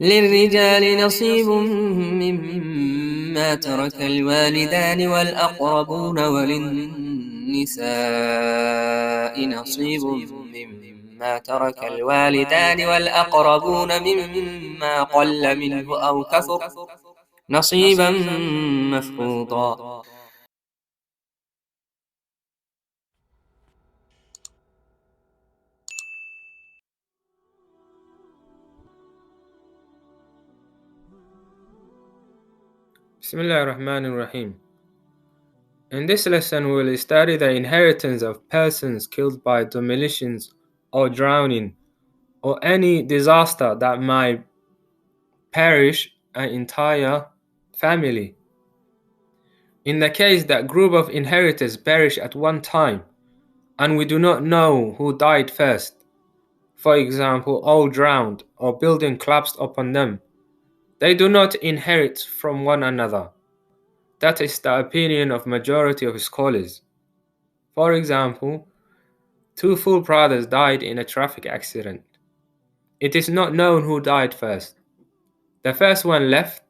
للرجال نصيب مما ترك الوالدان والأقربون وللنساء نصيب مما ترك الوالدان والأقربون مما قل منه أو كثر نصيبا مفروضا. Bismillah ar-Rahman ar-Rahim. In this lesson, we will study the inheritance of persons killed by demolitions or drowning or any disaster that might perish an entire family. In the case that group of inheritors perish at one time and we do not know who died first, for example, all drowned or building collapsed upon them, they do not inherit from one another. That is the opinion of majority of scholars. For example, two full brothers died in a traffic accident. It is not known who died first. The first one left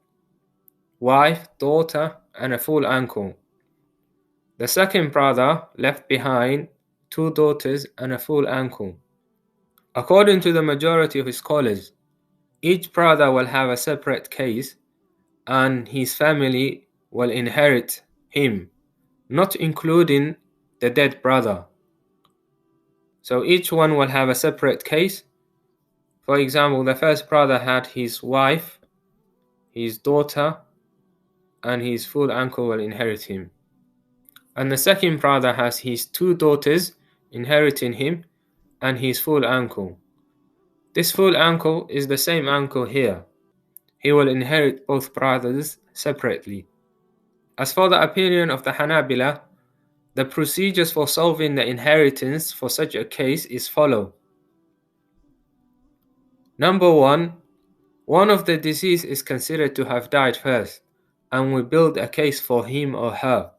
wife, daughter, and a full uncle. The second brother left behind two daughters and a full uncle. According to the majority of scholars, each brother will have a separate case and his family will inherit him, not including the dead brother. So each one will have a separate case. For example, the first brother had his wife, his daughter, and his full uncle will inherit him. And the second brother has his two daughters inheriting him and his full uncle. This full uncle is the same uncle here. He will inherit both brothers separately. As for the opinion of the Hanabila, the procedures for solving the inheritance for such a case is follow. Number one of the deceased is considered to have died first, and we build a case for him or her.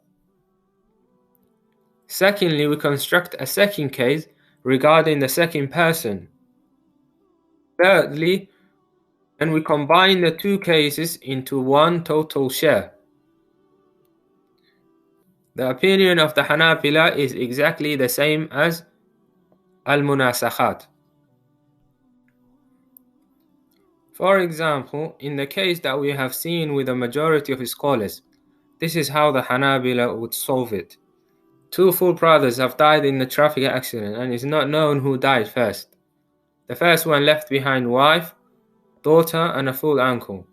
Secondly, we construct a second case regarding the second person. Thirdly, and we combine the two cases into one total share. The opinion of the Hanabila is exactly the same as al-munasakhat. For example, in the case that we have seen with the majority of scholars, this is how the Hanabila would solve it. Two full brothers have died in a traffic accident and it is not known who died first. The first one left behind wife, daughter, and a full uncle.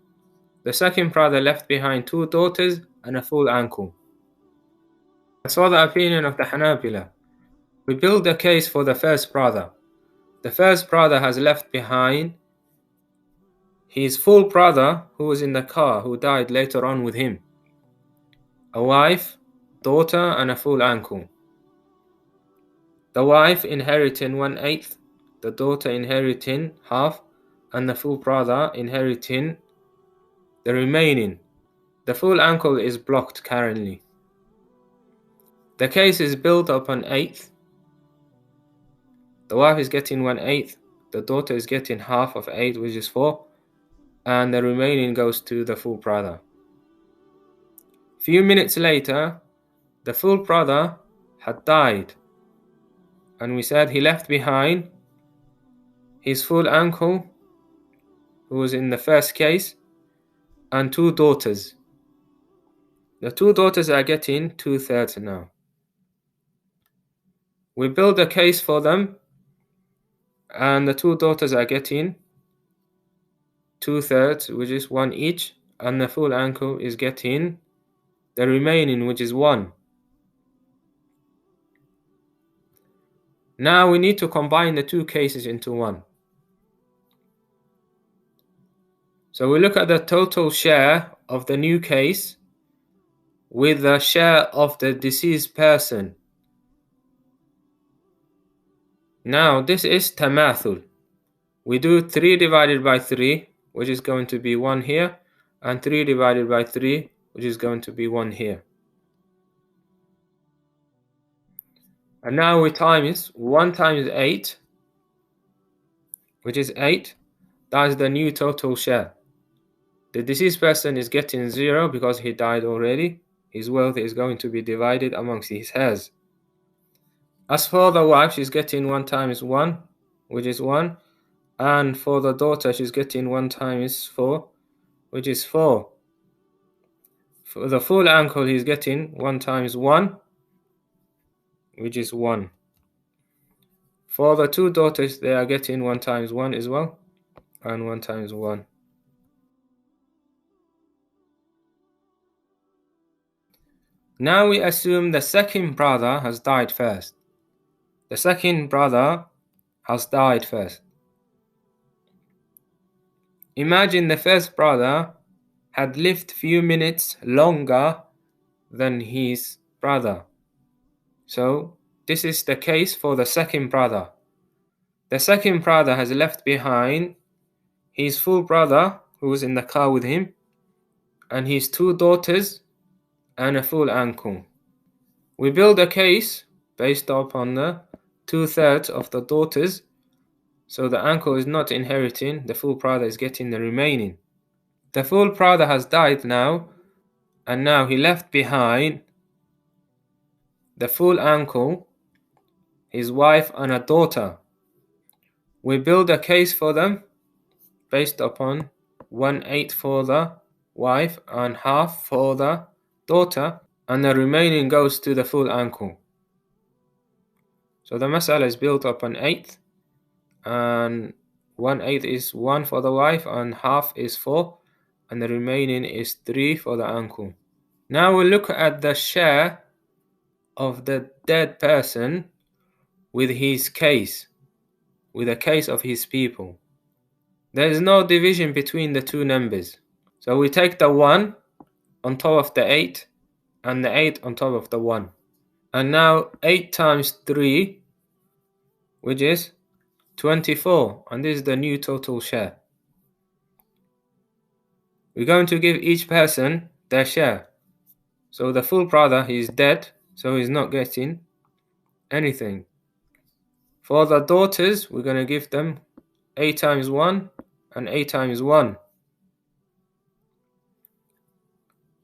The second brother left behind two daughters and a full uncle. As for the opinion of the Hanabila, we build a case for the first brother. The first brother has left behind his full brother who was in the car, who died later on with him, a wife, daughter, and a full uncle. The wife inheriting 1/8, the daughter inheriting half, and the full brother inheriting the remaining. The full uncle is blocked currently. The case is built upon 1/8. The wife is getting 1/8, the daughter is getting half of 8, which is 4, and the remaining goes to the full brother. Few minutes later, the full brother had died, and we said he left behind his full uncle, who was in the first case, and two daughters. The two daughters are getting 2/3 now. We build a case for them, and the two daughters are getting 2/3, which is 1 each, and the full uncle is getting the remaining, which is 1. Now we need to combine the two cases into one. So we look at the total share of the new case with the share of the deceased person. Now this is tamathul. We do 3 divided by 3, which is going to be 1 here, and 3 divided by 3, which is going to be 1 here. And now we times 1 times 8, which is 8, That's the new total share. The deceased person is getting 0 because he died already. His wealth is going to be divided amongst his heirs. As for the wife, she's getting 1 times 1, which is 1. And for the daughter, she's getting 1 times 4, which is 4. For the full uncle, he's getting 1 times 1, which is 1. For the 2 daughters, they are getting 1 times 1 as well, and 1 times 1. Now we assume the second brother has died first. The second brother has died first. Imagine the first brother had lived few minutes longer than his brother. So this is the case for the second brother. The second brother has left behind his full brother who was in the car with him, and his 2 daughters and a full uncle. We build a case based upon the 2/3 of the daughters, so the uncle is not inheriting, the full brother is getting the remaining. The full brother has died now, and now he left behind the full uncle, his wife, and a daughter. We build a case for them based upon 1/8 for the wife and half for the daughter, and the remaining goes to the full uncle. So the mas'ala is built upon 8, and 1/8 is 1 for the wife, and half is 4, and the remaining is 3 for the uncle. Now we look at the share of the dead person with his case, with the case of his people. There is no division between the 2 numbers. So we take the 1 on top of the 8, and the 8 on top of the 1. And now 8 times 3, which is 24, and this is the new total share. We're going to give each person their share. So the full brother, he's dead, so he's not getting anything. For the daughters, we're going to give them 8 times 1 and 8 times 1.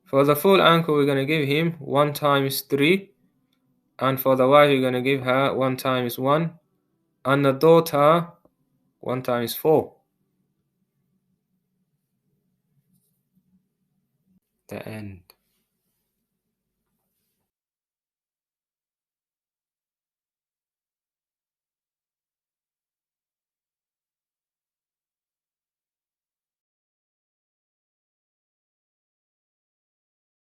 For the full uncle, we're going to give him 1 times 3, and for the wife, we're going to give her 1 times 1, and the daughter 1 times 4. The end.